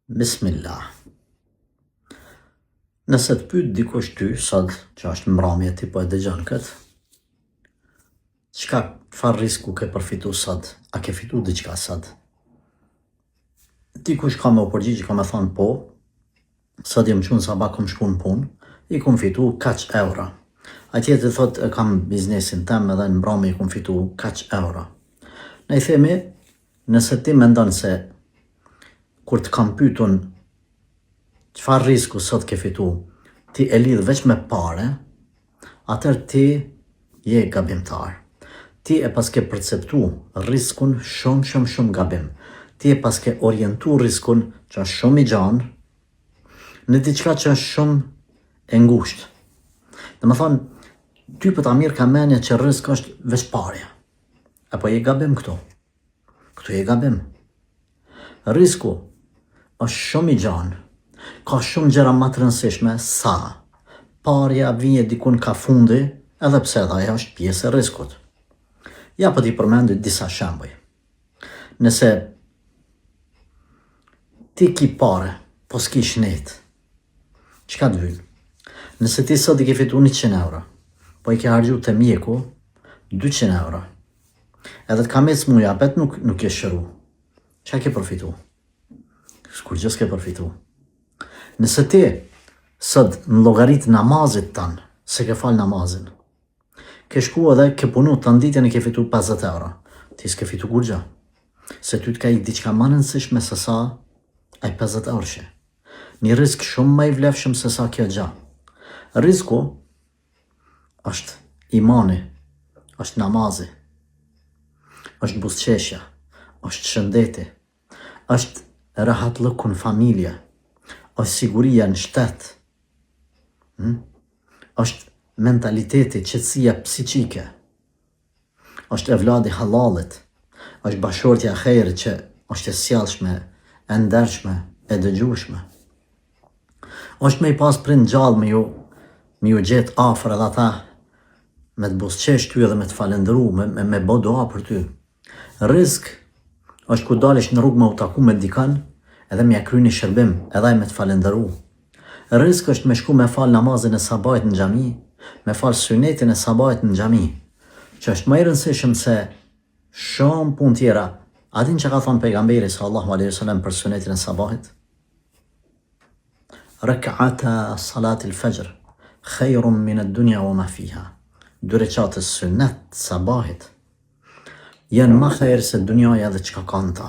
Bismillah. Nëse të pyet dikush ty sot që është mbrëmje ti po e dëgjon kët, çfarë risku ke përfitu sot? A ke fitu diçka sot? Dikush ka me u përgjigj, ka me thonë po, sot jam qenë sabah kom shku në punë, i kom fitu kaq euro. A tjetër thot e kam biznesin tem edhe në mbrëmje i kom fitu kaq euro. Ne i themi, nëse ti mendon se kur të kam pyetun çfarë risku sot ke fitu, ti e lidh veç me pare, atër ti je gabimtar. Ti e pas ke perceptu riskun shumë gabim. Ti e pas ke orientu riskun që është shumë i gjanë në diçka që është shumë e ngushtë. Dhe më thonë, ty për ta mirë ka menja që risk është veç parja. Apo je gabim këtu? Këtu je gabim. Risku është shumë i gjanë, ka shumë gjëra më të rëndësishme sa parja vije dikun ka fundi, edhe pse edhe ajo është pjesë e riskut. Ja po t'i përmendit disa shembuj. Nëse ti ki pare, po s'ki shnet, çka të vyn? Nëse ti sot i ke fitu 100 euro, po i ke hargju të mjeku 200 euro, edhe të kam ecë muja, apet nuk ke shëru, çka ke përfitu? Kur gjë s'ke përfitu. Nëse ti sot në llogarit namazit tanë, se ke fal namazin, ke shku edhe ke punu të ditën e ke fitu 50 euro, ti s'ke fitu kur gjë. Se ty t'ka i diçka më rëndësishme se sa ai 50 euro që. Një risk shumë më i vlefshëm se sa kjo gjë. Risku është imani, është namazi, është buzëqeshja, është shëndeti, është rahatllëku në familje, është siguria në shtet, është mentaliteti, qetësia psiqike, është evladi halalit, është bashortja khejrit që është e sjellshme, e ndershme, e dëgjueshme. Është me i pas prind gjallë me ju gjetë afër edhe ata me të buzëqesh ty edhe me të falendëru, me bë dua për ty. Risk është ku dalesh në rrugë me u taku me dikan, edhe me ja kry një shërbim, edhe ai me të falendëru. Risk është me shku me fal namazin e sabahit në xhami, me fal sunetin e sabahit në xhami, që është më i rëndësishëm se shumë punë tjera. A din që ka thonë pejgamberi sallallahu alaihi wasallam për sunetin e sabahit? Rak'ata salati al-fajr khayrun min ad-dunya wa ma fiha. 2 reqate sunet sabahit janë më khair se dunjaja dhe çka ka në ta.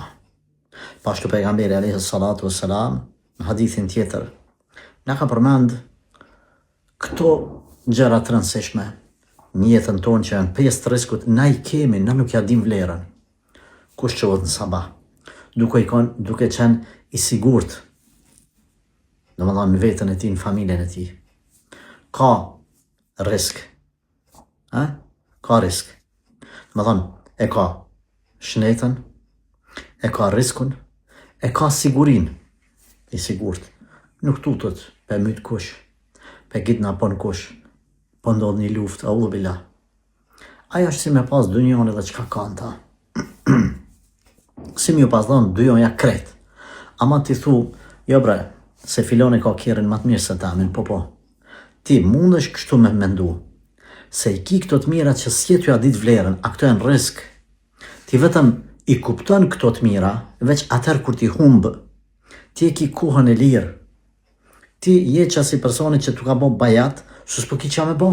Pashtu pejgamberi alayhi salatu wassalam në hadithin tjetër na ka përmend këto gjëra të rëndësishme në jetën tonë që janë pjesë të riskut. Na i kemi, na nuk ja dim vlerën. Kush qohet në sabah, duke qenë i sigurt, domethënë në veten e tij, në familjen e tij, ka risk. Ka risk. Domethënë e ka shnetën, e ka riskun, e ka sigurin, i sigurt. Nuk tutet pe myt kush, pe kidnapon kush, po ndodh një luftë, audhu billah. Ajo është si me pas dunjon edhe çka ka në ta. Si mi u pas dhon dunjoja kret. Ama ti thu, jo bre, se filoni ka kjerin më të mirë se ta, po. Ti mundesh kështu me mendu, se i ki këto të mira që s'je t'ju a dit vlerën, a këto e në risk. Ti vetëm i kupton këto të mira, veç atër kur ti humbë, ti e ki kohën e lirë. Ti je që si personi që t'u ka bo bajat, sus po ki qa me bo.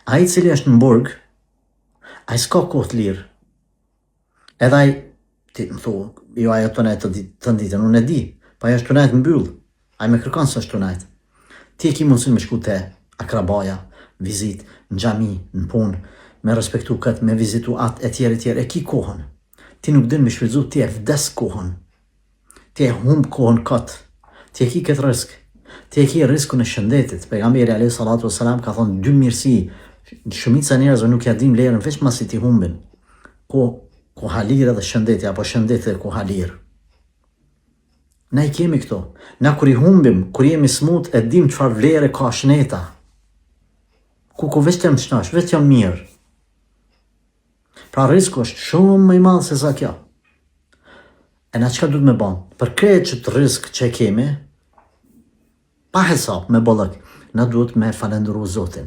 A i cili është në burg, a i s'ka kohë të lirë. Edhe a i, ti më thu, jo ajo të nejtë të nditën, unë e di, pa ajo është të nejtë në byllë, a i me kërkan së është të nejtë. Ti e ki mundësin me shku te akrabaja, vizit, në xhami, në punë, me respektu këtë, me vizitu atë, e tjerë, e ki kohën. Ti nuk din me shfrytzu, ti e vdes kohën. Ti e humb kohën këtë. Ti e ki këtë risk. Ti e ki riskun e shëndetit. Pejgamberi alayhi salatu wassalam ka thonë 2 mirësi. Shumica e njerëzve nuk ja din vlerën veç masi ti humbin. Koha lirë dhe shëndeti, apo shëndeti dhe koha lirë. Na i kemi këto. Na kur i humbim, kur jemi smut, e dim çfarë vlerë ka shneta. Ku veç jam shnash, veç jam mirë. Pra risku është shumë më i madh se sa kjo. E na çka duhet me ban? Për këtë që të risk që kemi, pa hesab me bollëk, na duhet me falendëru Zotin.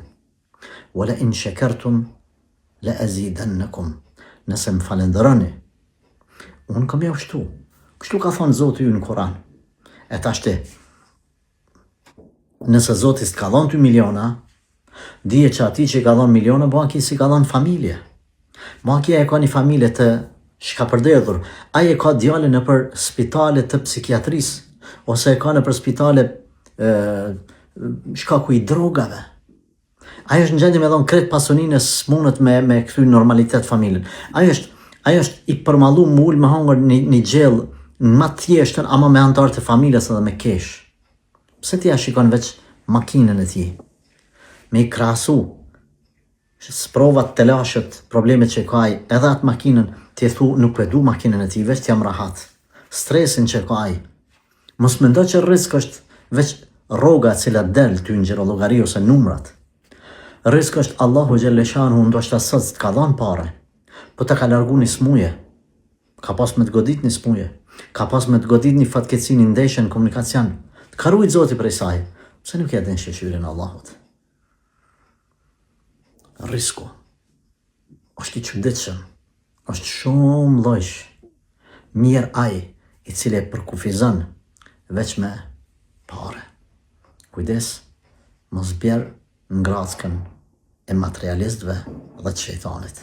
Wala in shakartum la azidannakum. Nëse më falendëroni, unë kam jau shtu. Kështu ka thonë Zoti ju në Kur'an. E tashti, nëse Zoti s'ka dhënë ty miliona, dije që ati që i ka dhënë miliona, baki si ka dhënë familje. Baki e ka një familje të shkapërderdhur. Ai e ka djalin në për spitale të psikiatrisë, ose e ka në për spitale shkaku i drogave. Ai është në gjendje me dhënë kretë pasuninë, s'munët me kthy normalitet familjen. Ai është i përmallu mull me hangër një gjellë në ma thjeshtën, ama me antarë të familjes edhe me kesh. Pse ti ja shikon veç makinën e ti? Me i krahasu sprovat, telashët, problemet që ka ai, edhe atë makinën, ti e thu nuk e du makinën e ti, veç t'jam rahat. Stresin që ka ai. Mos mendo që risk është veç rroga cila del ty në gjirologari ose numrat. Risk është Allahu Gjelleshanu ndoshta sot t'ka dhënë pare, po të ka largu një smuje, ka pas me t'godit një smuje, ka pas me t'godit një fatkeqësi, një ndeshje në komunikacion. Ka rujt Zoti prej saj, pse nuk ja den sheshyrin Allahut? Risku është i çuditshëm, është shumë lloj. Mirë ai i cili e përkufizon veç me pare. Kujdes, mos bjerë në grackën e materialistëve dhe të shejtanit.